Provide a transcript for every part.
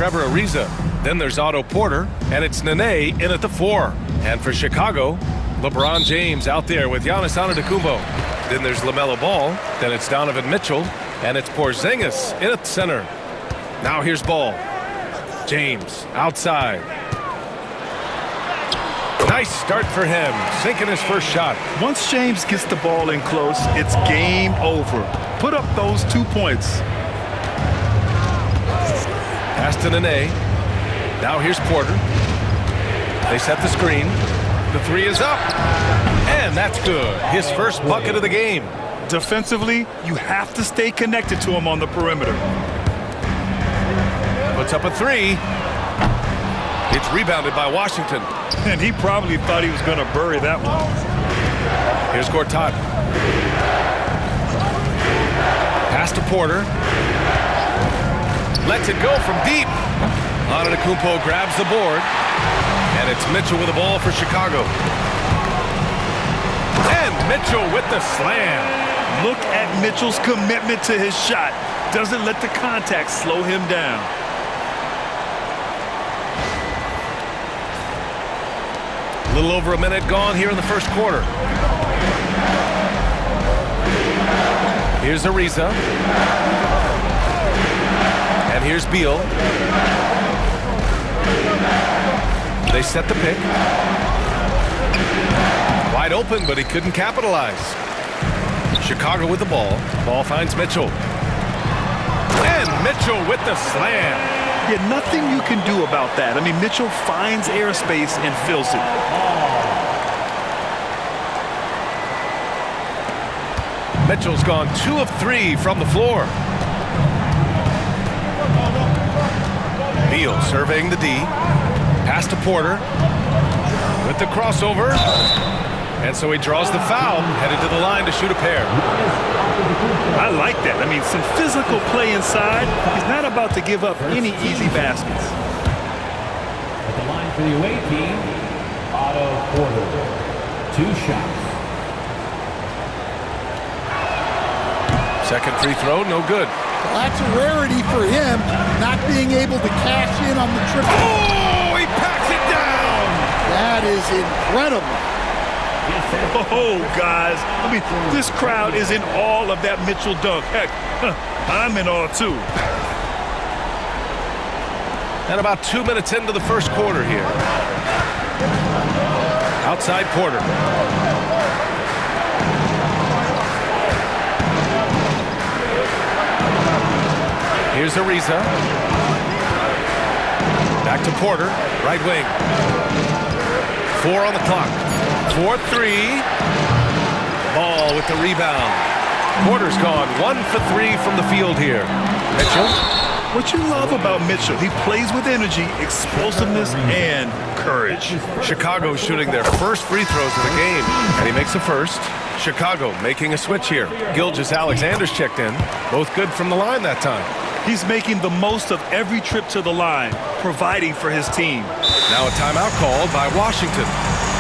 Trevor Ariza. Then there's Otto Porter, and it's Nene in at the 4. And for Chicago, LeBron James out there with Giannis Antetokounmpo. Then there's LaMelo Ball. Then it's Donovan Mitchell, and it's Porzingis in at the center. Now here's Ball. James outside. Nice start for him, sinking his first shot. Once James gets the ball in close, it's game over. Put up those 2 points. Pass to Nene. Now here's Porter. They set the screen. The 3 is up. And that's good. His first bucket of the game. Defensively, you have to stay connected to him on the perimeter. Puts up a 3. It's rebounded by Washington. And he probably thought he was going to bury that one. Here's Gortat. Pass to Porter. Lets it go from deep. Antetokounmpo grabs the board. And it's Mitchell with the ball for Chicago. And Mitchell with the slam. Look at Mitchell's commitment to his shot. Doesn't let the contact slow him down. A little over a minute gone here in the first quarter. Here's Ariza. And here's Beal. They set the pick. Wide open, but he couldn't capitalize. Chicago with the ball. Ball finds Mitchell. And Mitchell with the slam. Yeah, nothing you can do about that. I mean, Mitchell finds airspace and fills it. Mitchell's gone 2 of 3 from the floor. Beal surveying the D. Pass to Porter. With the crossover. And so he draws the foul, headed to the line to shoot a pair. I like that. I mean, some physical play inside. He's not about to give up any easy baskets. At the line for the away team, Otto Porter. 2 shots. Second free throw, no good. Well, that's a rarity for him, not being able to cash in on the triple. Oh, he packs it down! That is incredible. Oh, guys. I mean, this crowd is in awe of that Mitchell dunk. Heck, I'm in awe, too. And about 2 minutes into the first quarter here. Outside Porter. Here's Ariza. Back to Porter, right wing. 4 on the clock. 4-3. Ball with the rebound. Porter's gone 1 for 3 from the field here. Mitchell. What you love about Mitchell, he plays with energy, explosiveness, and courage. Chicago shooting their first free throws of the game, and he makes the first. Chicago making a switch here. Gilgeous-Alexander's checked in. Both good from the line that time. He's making the most of every trip to the line, providing for his team. Now a timeout called by Washington.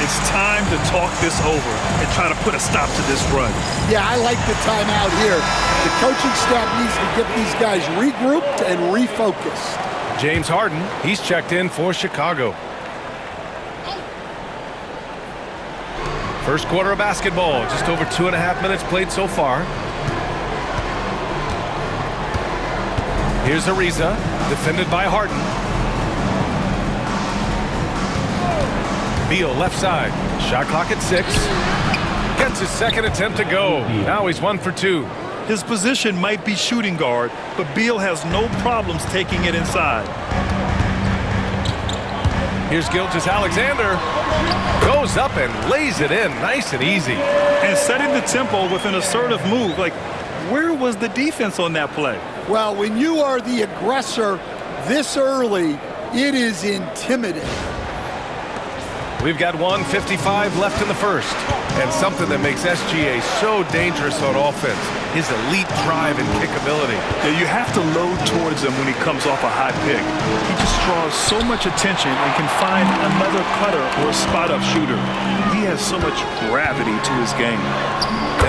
It's time to talk this over and try to put a stop to this run. Yeah, I like the timeout here. The coaching staff needs to get these guys regrouped and refocused. James Harden, he's checked in for Chicago. First quarter of basketball, just over 2.5 minutes played so far. Here's Ariza, defended by Harden. Beal left side, shot clock at 6. Gets his second attempt to go. Now he's 1 for 2. His position might be shooting guard, but Beal has no problems taking it inside. Here's Gilgeous-Alexander. Goes up and lays it in, nice and easy. And setting the tempo with an assertive move. Like, where was the defense on that play? Well, when you are the aggressor this early, it is intimidating. We've got 1:55 left in the first. And something that makes SGA so dangerous on offense, his elite drive and kickability. Yeah, you have to load towards him when he comes off a high pick. He just draws so much attention and can find another cutter or a spot-up shooter. He has so much gravity to his game.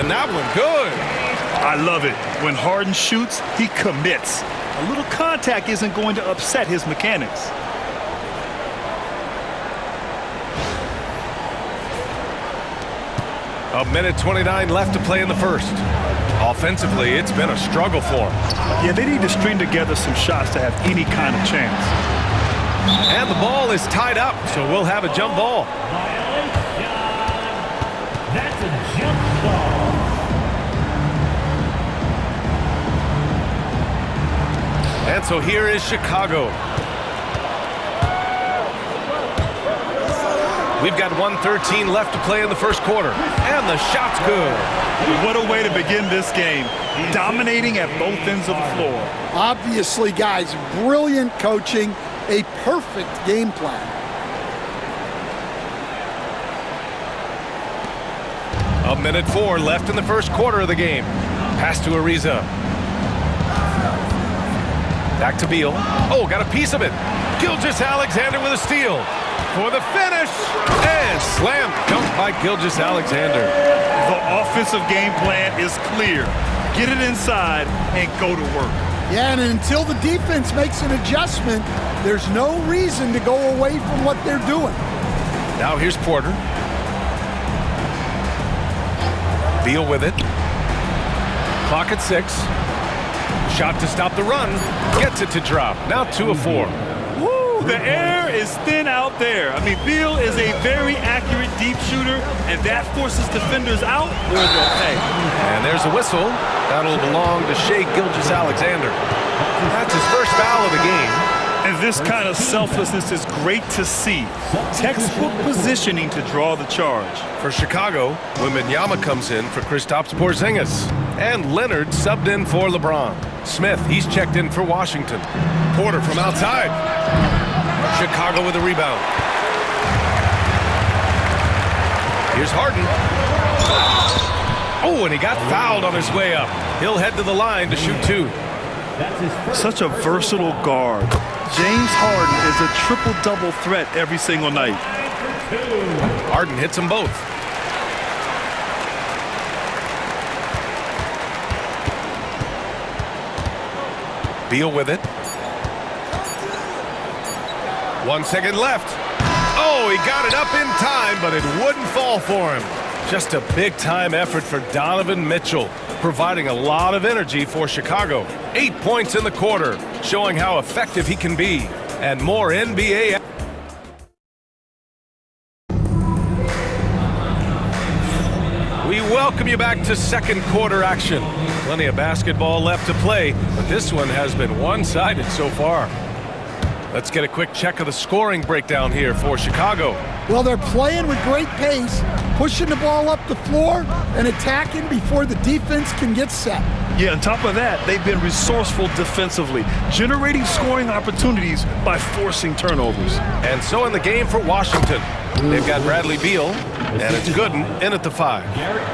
And that one good. I love it. When Harden shoots, he commits. A little contact isn't going to upset his mechanics. A minute 29 left to play in the first. Offensively, it's been a struggle for him. Yeah, they need to string together some shots to have any kind of chance. And the ball is tied up, so we'll have a jump ball. That's a jump ball. And so here is Chicago. We've got 1:13 left to play in the first quarter. And the shot's good. What a way to begin this game. Dominating at both ends of the floor. Obviously, guys, brilliant coaching, a perfect game plan. A minute 4 left in the first quarter of the game. Pass to Ariza. Back to Beal. Oh, got a piece of it. Gilgeous-Alexander with a steal. For the finish. And slam dunk by Gilgeous-Alexander. The offensive game plan is clear. Get it inside and go to work. Yeah, and until the defense makes an adjustment, there's no reason to go away from what they're doing. Now here's Porter. Beal with it. Clock at 6. Shot to stop the run. Gets it to drop. Now 2 of 4. Woo, the air is thin out there. I mean, Beal is a very accurate deep shooter, and that forces defenders out or they'll pay. And there's a whistle. That'll belong to Shai Gilgeous-Alexander. That's his first foul of the game. And this kind of selflessness is great to see. Textbook positioning to draw the charge. For Chicago, Wembanyama comes in for Kristaps Porzingis. And Leonard subbed in for LeBron. Smith, he's checked in for Washington. Porter from outside. Chicago with a rebound. Here's Harden. Oh, and he got fouled on his way up. He'll head to the line to shoot 2. Such a versatile guard. James Harden is a triple-double threat every single night. Harden hits them both. Beal with it. 1 second left. Oh, he got it up in time, but it wouldn't fall for him. Just a big-time effort for Donovan Mitchell, providing a lot of energy for Chicago. 8 points in the quarter, showing how effective he can be. And more NBA. We welcome you back to second quarter action. Plenty of basketball left to play, but this one has been one-sided so far. Let's get a quick check of the scoring breakdown here for Chicago. Well, they're playing with great pace, pushing the ball up the floor and attacking before the defense can get set. Yeah, on top of that, they've been resourceful defensively, generating scoring opportunities by forcing turnovers. And so in the game for Washington, they've got Bradley Beal, and it's Gooden in at the 5.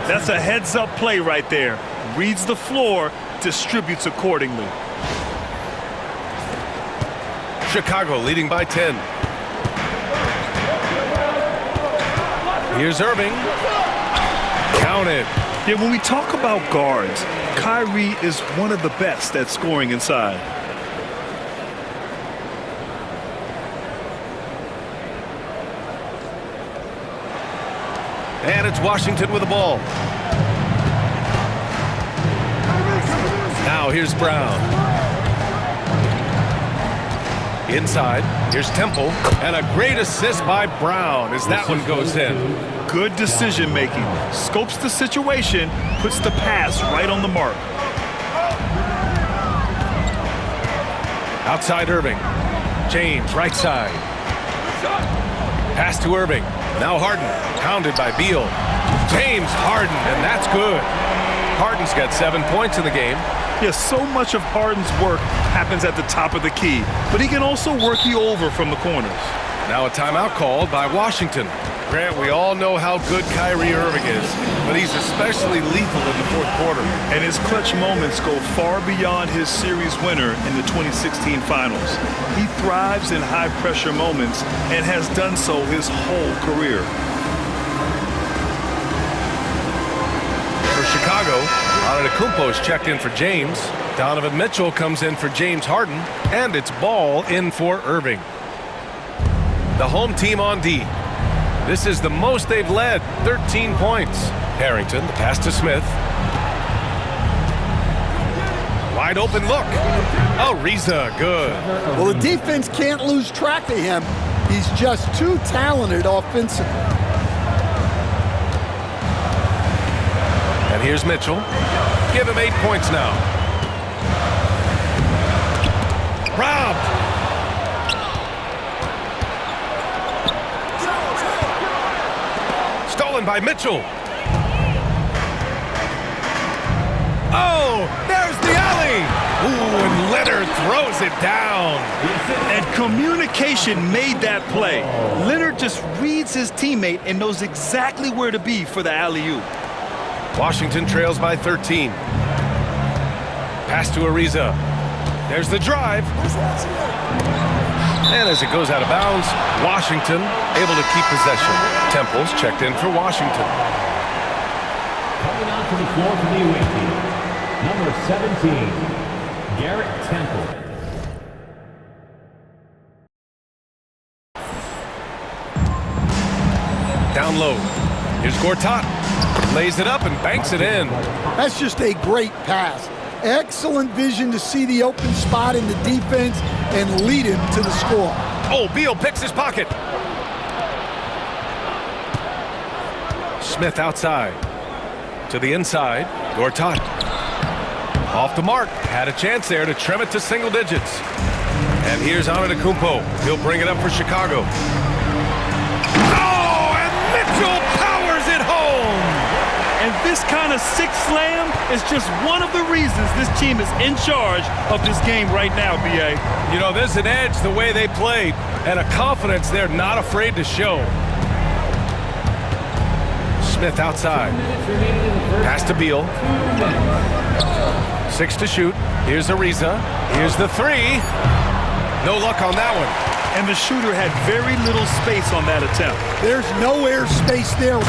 That's a heads-up play right there. Reads the floor, distributes accordingly. Chicago leading by 10. Here's Irving. Counted. Yeah, when we talk about guards, Kyrie is one of the best at scoring inside. And it's Washington with the ball. Now here's Brown. Inside, here's Temple, and a great assist by Brown as that one goes in. Good decision making. Scopes the situation, puts the pass right on the mark. Outside Irving. James, right side. Pass to Irving. Now Harden, pounded by Beal. James Harden, and that's good. Harden's got 7 points in the game. Yes, so much of Harden's work happens at the top of the key, but he can also work you over from the corners. Now a timeout called by Washington. Grant, we all know how good Kyrie Irving is, but he's especially lethal in the fourth quarter. And his clutch moments go far beyond his series winner in the 2016 finals. He thrives in high-pressure moments and has done so his whole career. For Chicago, Antetokounmpo is checked in for James. Donovan Mitchell comes in for James Harden, and it's ball in for Irving. The home team on D. This is the most they've led, 13 points. Harrington, the pass to Smith. Wide open look. Ariza, good. Well, the defense can't lose track of him. He's just too talented offensively. And here's Mitchell. Give him 8 points now. Robbed. Stolen by Mitchell. Oh, there's the alley. Ooh, and Leonard throws it down. And communication made that play. Leonard just reads his teammate and knows exactly where to be for the alley-oop. Washington trails by 13. Pass to Ariza. There's the drive. And as it goes out of bounds, Washington able to keep possession. Temples checked in for Washington. Coming out to the floor for the away team, number 17, Garrett Temple. Down low. Here's Gortat. Lays it up and banks it in. That's just a great pass. Excellent vision to see the open spot in the defense and lead him to the score. Oh, Beal picks his pocket. Smith outside. To the inside. Gortat. Off the mark. Had a chance there to trim it to single digits. And here's Antetokounmpo. He'll bring it up for Chicago. Oh, and Mitchell powers it home. And this kind of sick slam is just one of the reasons this team is in charge of this game right now, B.A. You know, there's an edge the way they played and a confidence they're not afraid to show. Smith outside. Pass to Beal. 6 to shoot. Here's Ariza. Here's the 3. No luck on that one. And the shooter had very little space on that attempt. There's no air space there. Oh,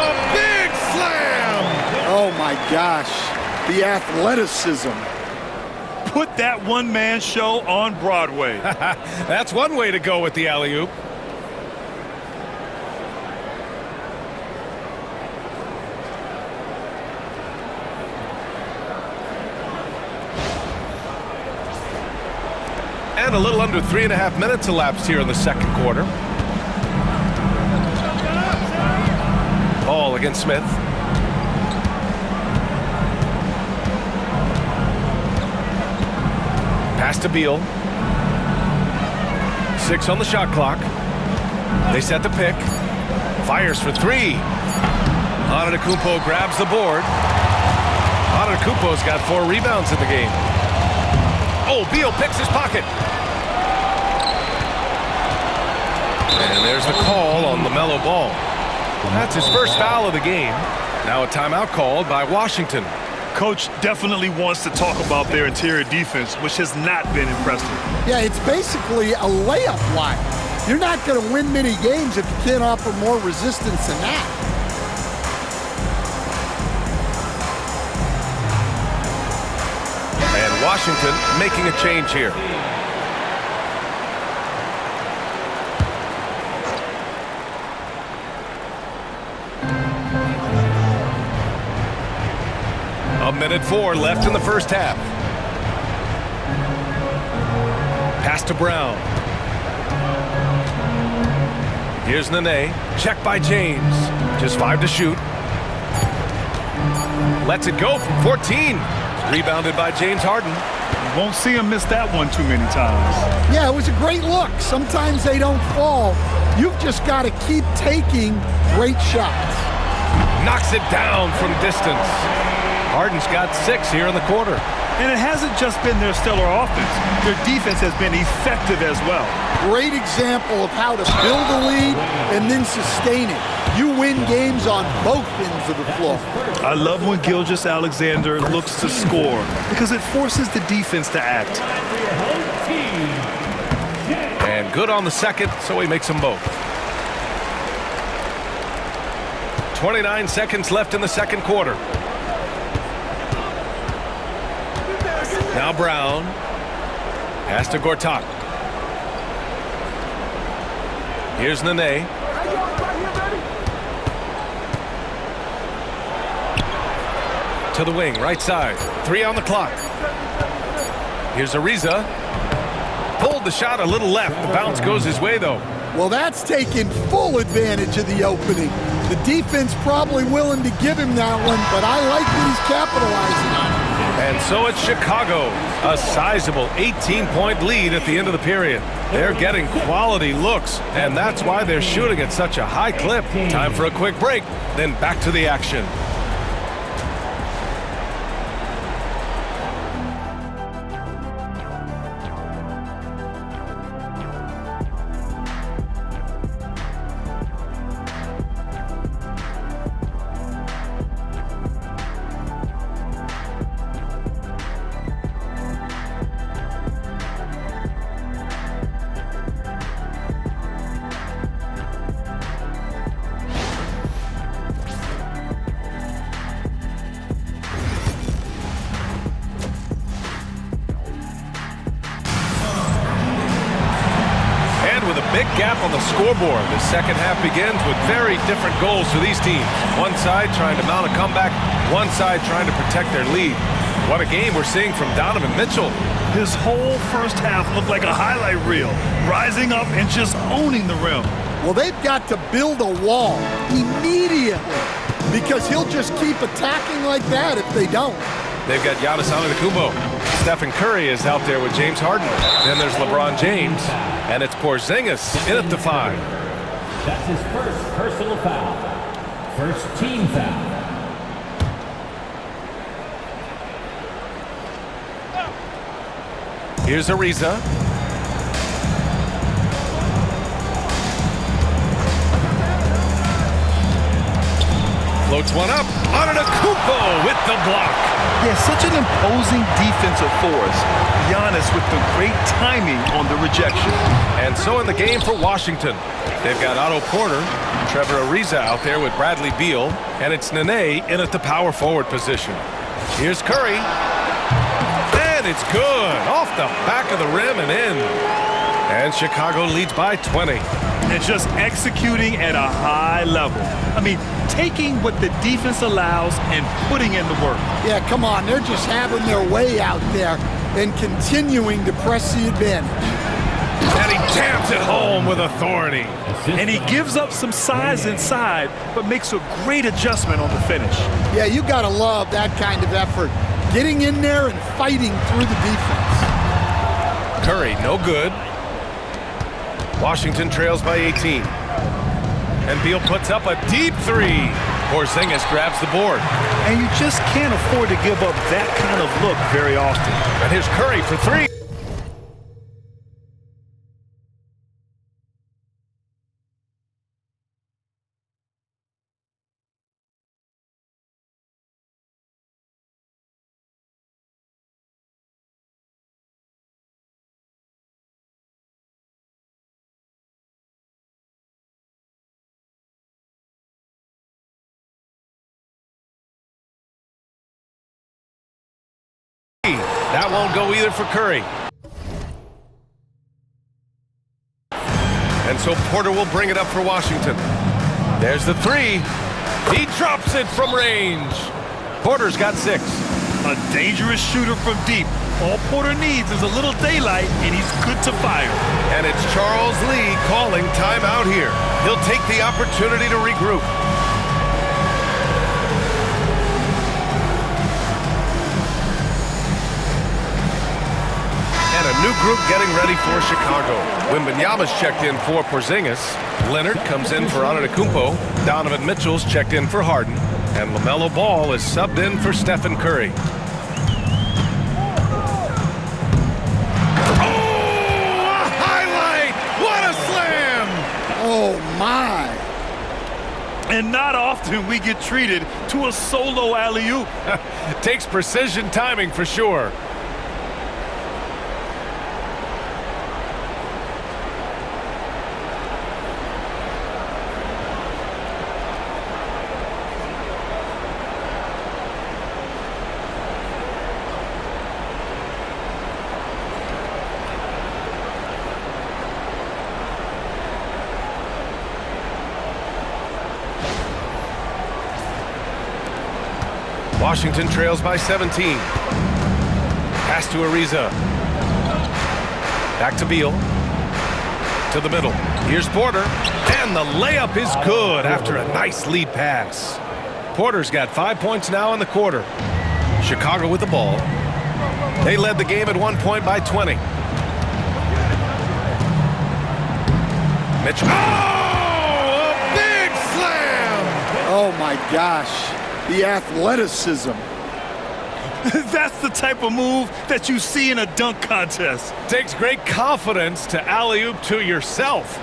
a big slam! Oh, my gosh. The athleticism. Put that one-man show on Broadway. That's one way to go with the alley-oop. And a little under 3.5 minutes elapsed here in the second quarter. Ball against Smith. Pass to Beal. 6 on the shot clock. They set the pick. Fires for 3. Antetokounmpo grabs the board. Antetokounmpo's got 4 rebounds in the game. Oh, Beal picks his pocket. And there's the call on LaMelo Ball. That's his first foul of the game. Now a timeout called by Washington. Coach definitely wants to talk about their interior defense, which has not been impressive. Yeah, it's basically a layup line. You're not going to win many games if you can't offer more resistance than that. And Washington making a change here. A minute 4 left in the first half. Pass to Brown. Here's Nene. Check by James. Just 5 to shoot. Lets it go from 14. Rebounded by James Harden. Won't see him miss that one too many times. Yeah, it was a great look. Sometimes they don't fall. You've just got to keep taking great shots. Knocks it down from distance. Harden's got 6 here in the quarter. And it hasn't just been their stellar offense. Their defense has been effective as well. Great example of how to build a lead and then sustain it. You win games on both ends of the floor. I love when Gilgeous-Alexander looks to score because it forces the defense to act. And good on the second, so he makes them both. 29 seconds left in the second quarter. Now Brown. Pass to Gortat. Here's Nene. To the wing, right side. 3 on the clock. Here's Ariza. Pulled the shot a little left. The bounce goes his way, though. Well, that's taking full advantage of the opening. The defense probably willing to give him that one, but I like that he's capitalizing on it. And so it's Chicago. A sizable 18-point lead at the end of the period. They're getting quality looks, and that's why they're shooting at such a high clip. Time for a quick break, then back to the action. Big gap on the scoreboard. The second half begins with very different goals for these teams. One side trying to mount a comeback, one side trying to protect their lead. What a game we're seeing from Donovan Mitchell. His whole first half looked like a highlight reel, rising up and just owning the rim. Well, they've got to build a wall immediately because he'll just keep attacking like that if they don't. They've got Giannis Antetokounmpo. Stephen Curry is out there with James Harden. Then there's LeBron James, and it's Porzingis in at the 5. That's his first personal foul. First team foul. Here's Ariza. Floats one up. Antetokounmpo with the block. Yeah, such an imposing defensive force. Giannis with the great timing on the rejection. And so in the game for Washington, they've got Otto Porter, Trevor Ariza out there with Bradley Beal, and it's Nene in at the power forward position. Here's Curry. And it's good. Off the back of the rim and in. And Chicago leads by 20. And just executing at a high level. I mean, taking what the defense allows and putting in the work. Yeah, come on. They're just having their way out there and continuing to press the advantage. And he jams it home with authority. And he gives up some size inside, but makes a great adjustment on the finish. Yeah, you got to love that kind of effort. Getting in there and fighting through the defense. Curry, no good. Washington trails by 18. And Beal puts up a deep 3. Porzingis grabs the board. And you just can't afford to give up that kind of look very often. And here's Curry for 3. That won't go either for Curry. And so Porter will bring it up for Washington. There's the 3. He drops it from range. Porter's got 6. A dangerous shooter from deep. All Porter needs is a little daylight, and he's good to fire. And it's Charles Lee calling timeout here. He'll take the opportunity to regroup. And a new group getting ready for Chicago. Wembanyama's checked in for Porzingis. Leonard comes in for Antetokounmpo. Donovan Mitchell's checked in for Harden. And LaMelo Ball is subbed in for Stephen Curry. Oh, a highlight! What a slam! Oh, my. And not often we get treated to a solo alley-oop. Takes precision timing for sure. Washington trails by 17. Pass to Ariza. Back to Beal. To the middle. Here's Porter. And the layup is good after a nice lead pass. Porter's got 5 points now in the quarter. Chicago with the ball. They led the game at 1 point by 20. Mitchell. Oh, a big slam! Oh, my gosh. The athleticism. That's the type of move that you see in a dunk contest. Takes great confidence to alley-oop to yourself.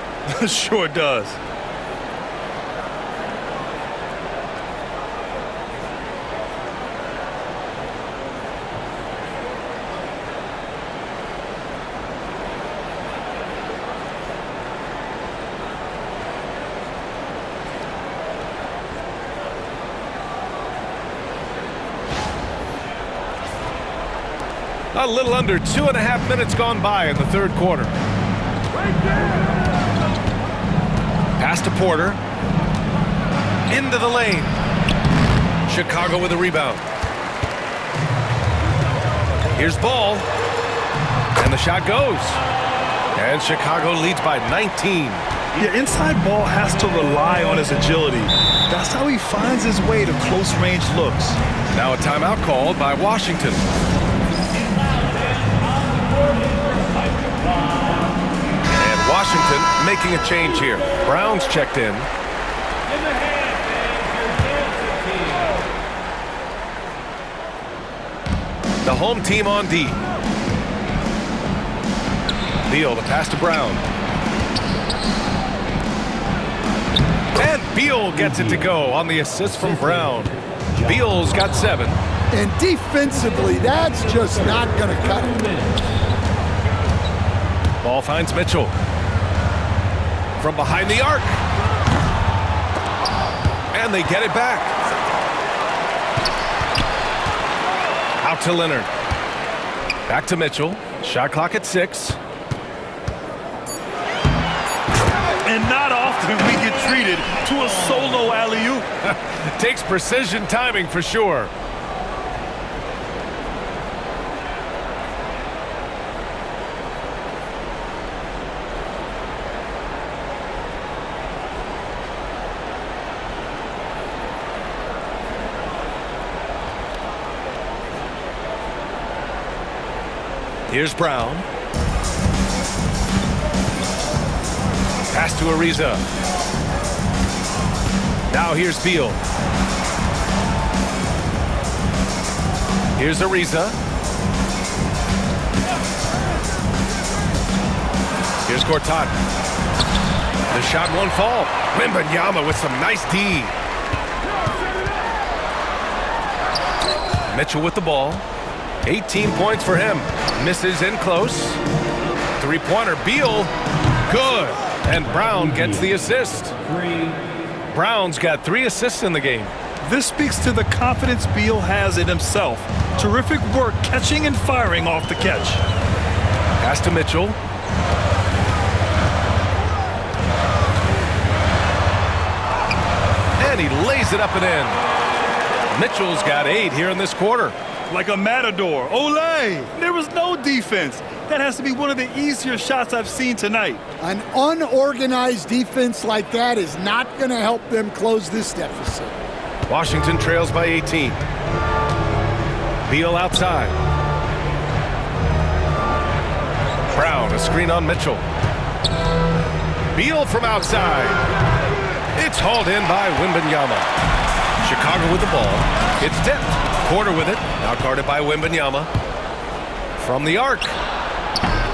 Sure does. A little under 2.5 minutes gone by in the third quarter. Pass to Porter. Into the lane. Chicago with a rebound. Here's Ball. And the shot goes. And Chicago leads by 19. Yeah, inside Ball has to rely on his agility. That's how he finds his way to close-range looks. Now a timeout called by Washington. And Washington making a change here. Brown's checked in. The home team on D. Beal to pass to Brown. And Beal gets it to go on the assist from Brown. Beal's got 7. And defensively, that's just not going to cut it. Ball finds Mitchell. From behind the arc. And they get it back. Out to Leonard. Back to Mitchell. Shot clock at 6. And not often we get treated to a solo alley-oop. Takes precision timing for sure. Here's Brown. Pass to Ariza. Now here's Beal. Here's Ariza. Here's Gortat. The shot won't fall. Wembanyama with some nice D. Mitchell with the ball. 18 points for him. Misses in close. Three-pointer. Beal. Good. And Brown gets the assist. Brown's got 3 assists in the game. This speaks to the confidence Beal has in himself. Terrific work catching and firing off the catch. Pass to Mitchell. And he lays it up and in. Mitchell's got 8 here in this quarter. Like a matador. Olay! There was no defense. That has to be one of the easier shots I've seen tonight. An unorganized defense like that is not going to help them close this deficit. Washington trails by 18. Beal outside. Brown, a screen on Mitchell. Beal from outside. It's hauled in by Wembanyama. Chicago with the ball. It's tipped. Porter with it. Now guarded by Wembanyama. From the arc.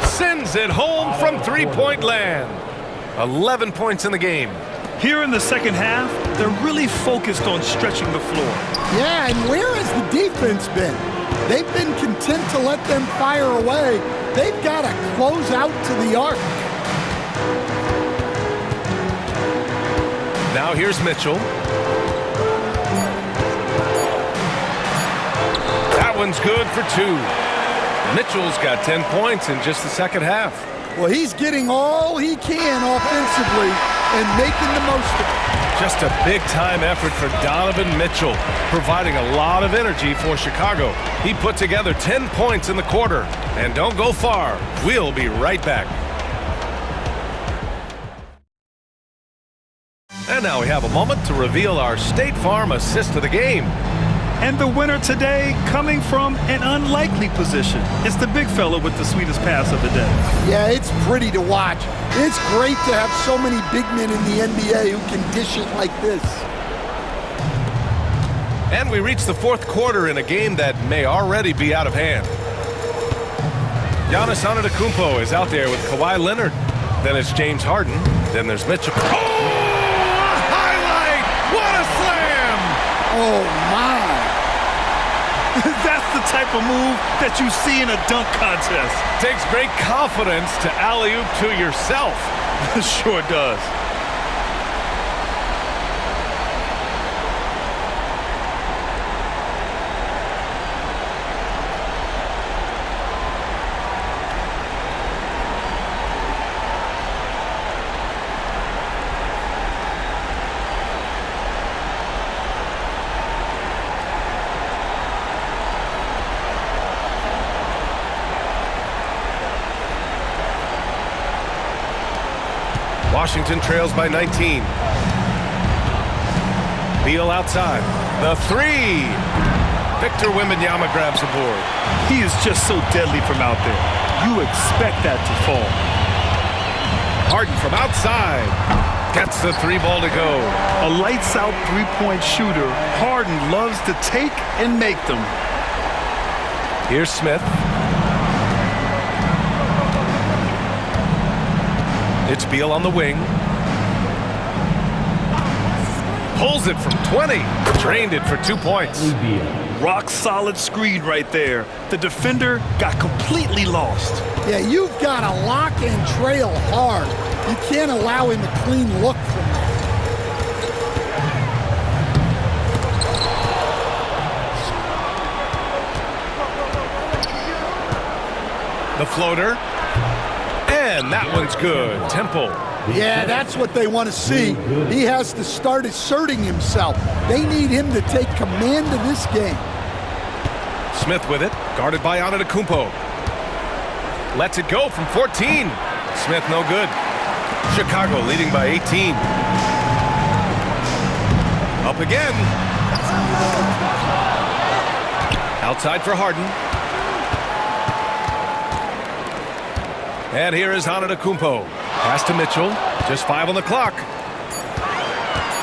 Sends it home from three-point land. 11 points in the game. Here in the second half, they're really focused on stretching the floor. Yeah, and where has the defense been? They've been content to let them fire away. They've got to close out to the arc. Now here's Mitchell. That one's good for 2. Mitchell's got 10 points in just the second half. Well, he's getting all he can offensively and making the most of it. Just a big-time effort for Donovan Mitchell, providing a lot of energy for Chicago. He put together 10 points in the quarter. And don't go far. We'll be right back. And now we have a moment to reveal our State Farm assist of the game. And the winner today coming from an unlikely position. It's the big fella with the sweetest pass of the day. Yeah, it's pretty to watch. It's great to have so many big men in the NBA who can dish it like this. And we reach the fourth quarter in a game that may already be out of hand. Giannis Antetokounmpo is out there with Kawhi Leonard. Then it's James Harden. Then there's Mitchell. Oh, a highlight! What a slam! Oh, my. That's the type of move that you see in a dunk contest. Takes great confidence to alley-oop to yourself. Sure does. Washington trails by 19. Beal outside. The three. Victor Wembanyama grabs the board. He is just so deadly from out there. You expect that to fall. Harden from outside. Gets the three ball to go. A lights-out three-point shooter. Harden loves to take and make them. Here's Smith. It's Beal on the wing. Pulls it from 20. Drained it for 2 points. Rock solid screen right there. The defender got completely lost. Yeah, you've got to lock and trail hard. You can't allow him a clean look from that. The floater. And that one's good. Temple. Yeah, that's what they want to see. He has to start asserting himself. They need him to take command of this game. Smith with it, guarded by Antetokounmpo. Lets it go from 14. Smith no good. Chicago leading by 18. Up again. Outside for Harden. And here is Antetokounmpo. Pass to Mitchell. Just 5 on the clock.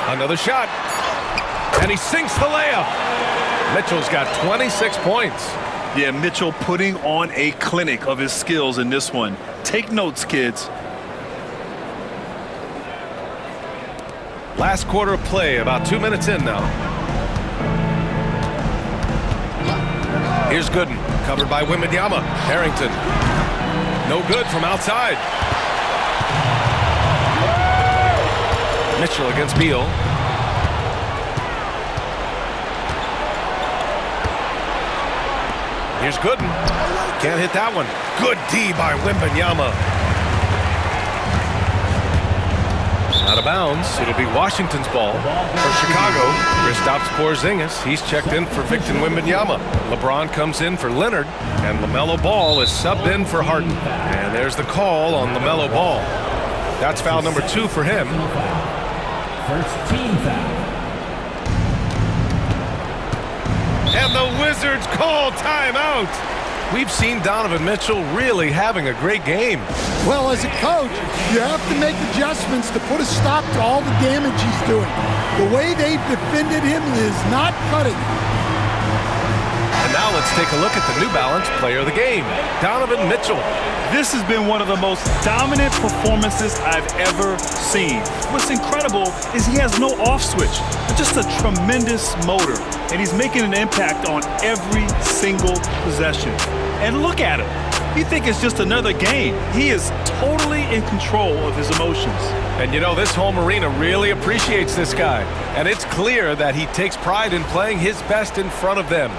Another shot. And he sinks the layup. Mitchell's got 26 points. Yeah, Mitchell putting on a clinic of his skills in this one. Take notes, kids. Last quarter of play, about 2 minutes in now. Here's Gooden, covered by Wembanyama. Harrington. No good from outside. Mitchell against Beal. Here's Gooden. Can't hit that one. Good D by Wembanyama. Out of bounds. It'll be Washington's ball. For Chicago, Kristaps Porzingis. He's checked in for Victor Wembanyama. LeBron comes in for Leonard. And LaMelo Ball is subbed in for Harden. And there's the call on LaMelo Ball. That's foul number 2 for him. First team foul. And the Wizards call timeout. We've seen Donovan Mitchell really having a great game. Well, as a coach, you have to make adjustments to put a stop to all the damage he's doing. The way they've defended him is not cutting. And now let's take a look at the New Balance player of the game, Donovan Mitchell. This has been one of the most dominant performances I've ever seen. What's incredible is he has no off switch, just a tremendous motor, and he's making an impact on every single possession. And look at him. You think it's just another game. He is totally in control of his emotions. And you know, this home arena really appreciates this guy. And it's clear that he takes pride in playing his best in front of them.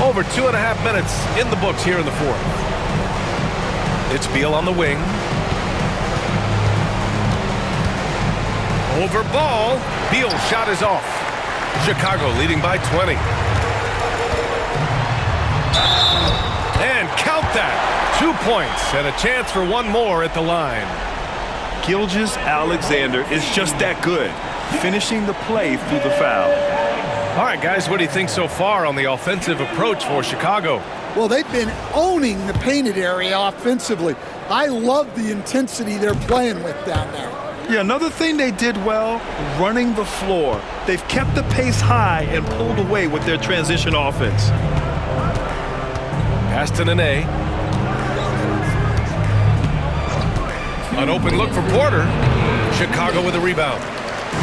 Over 2.5 minutes in the books here in the fourth. It's Beal on the wing. Over ball. Beal's shot is off. Chicago leading by 20. And count that. 2 points and a chance for one more at the line. Gilgeous-Alexander is just that good, finishing the play through the foul. All right, guys, what do you think so far on the offensive approach for Chicago? Well, they've been owning the painted area offensively. I love the intensity they're playing with down there. Yeah, another thing they did well, running the floor. They've kept the pace high and pulled away with their transition offense. Pass to Nene. An open look for Porter. Chicago with a rebound.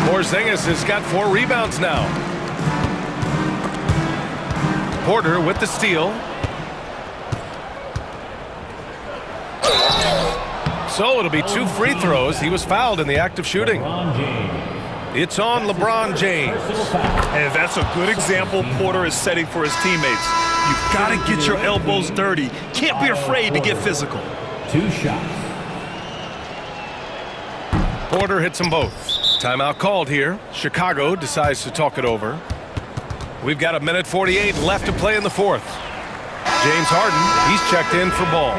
Porzingis has got 4 rebounds now. Porter with the steal. So it'll be 2 free throws. He was fouled in the act of shooting. It's on LeBron James. And that's a good example Porter is setting for his teammates. You've got to get your elbows dirty. Can't be afraid to get physical. 2 shots. Porter hits them both. Timeout called here. Chicago decides to talk it over. We've got 1:48 left to play in the fourth. James Harden, he's checked in for ball.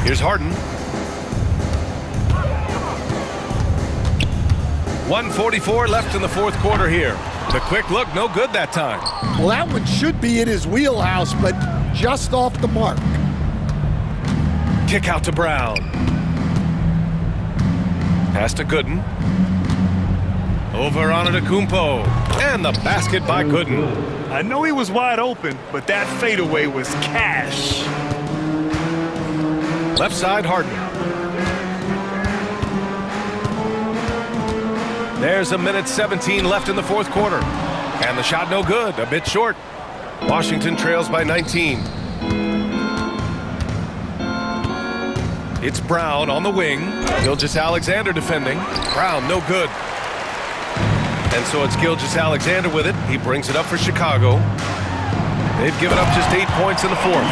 Here's Harden. 1:44 left in the fourth quarter here. The quick look, no good that time. Well, that one should be in his wheelhouse, but just off the mark. Kick out to Brown. Pass to Gooden. Over on Antetokounmpo. And the basket by Gooden. I know he was wide open, but that fadeaway was cash. Left side, Harden. There's 1:17 left in the fourth quarter. And the shot no good, a bit short. Washington trails by 19. It's Brown on the wing. Gilgeous-Alexander defending. Brown no good. And so it's Gilgeous-Alexander with it. He brings it up for Chicago. They've given up just 8 points in the fourth.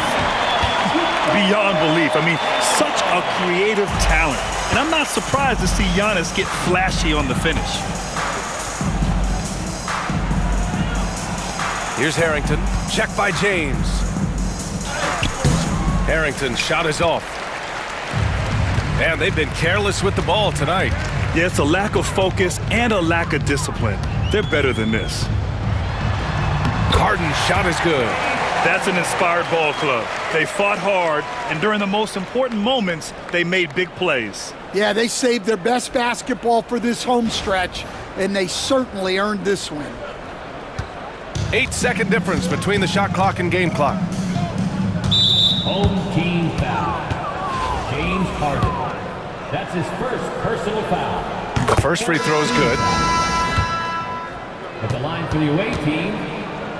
Beyond belief. I mean, such a creative talent. And I'm not surprised to see Giannis get flashy on the finish. Here's Harrington. Check by James. Harrington's shot is off. Man, they've been careless with the ball tonight. Yeah, it's a lack of focus and a lack of discipline. They're better than this. Harden's shot is good. That's an inspired ball club. They fought hard, and during the most important moments, they made big plays. Yeah, they saved their best basketball for this home stretch, and they certainly earned this win. 8-second difference between the shot clock and game clock. Home team foul. James Harden. That's his first personal foul. The first free throw is good. At the line for the away team,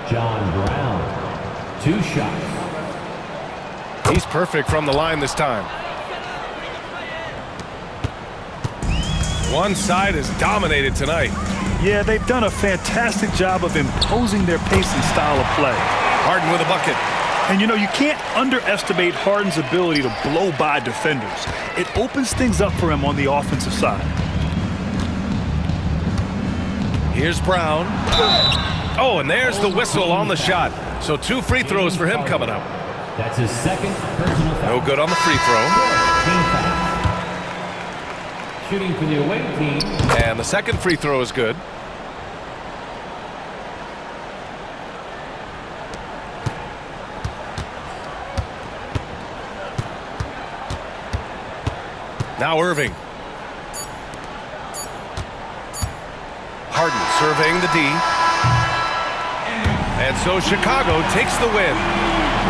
John Brown. 2 shots. He's perfect from the line this time. One side is dominated tonight. Yeah, they've done a fantastic job of imposing their pace and style of play. Harden with a bucket. And you know, you can't underestimate Harden's ability to blow by defenders. It opens things up for him on the offensive side. Here's Brown. Oh, and there's the whistle on the shot. So 2 free throws for him coming up. That's his second personal foul. No good on the free throw. Team foul. Shooting for the away team. And the second free throw is good. Now Irving. Harden surveying the D. And so Chicago takes the win.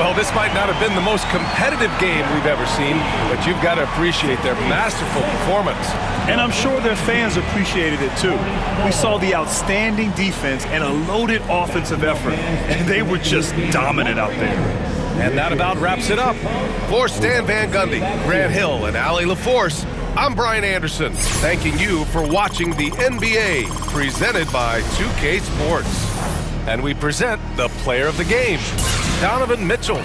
Well, this might not have been the most competitive game we've ever seen, but you've got to appreciate their masterful performance. And I'm sure their fans appreciated it too. We saw the outstanding defense and a loaded offensive effort, and they were just dominant out there. And that about wraps it up. For Stan Van Gundy, Grant Hill, and Allie LaForce, I'm Brian Anderson, thanking you for watching the NBA, presented by 2K Sports. And we present the player of the game, Donovan Mitchell.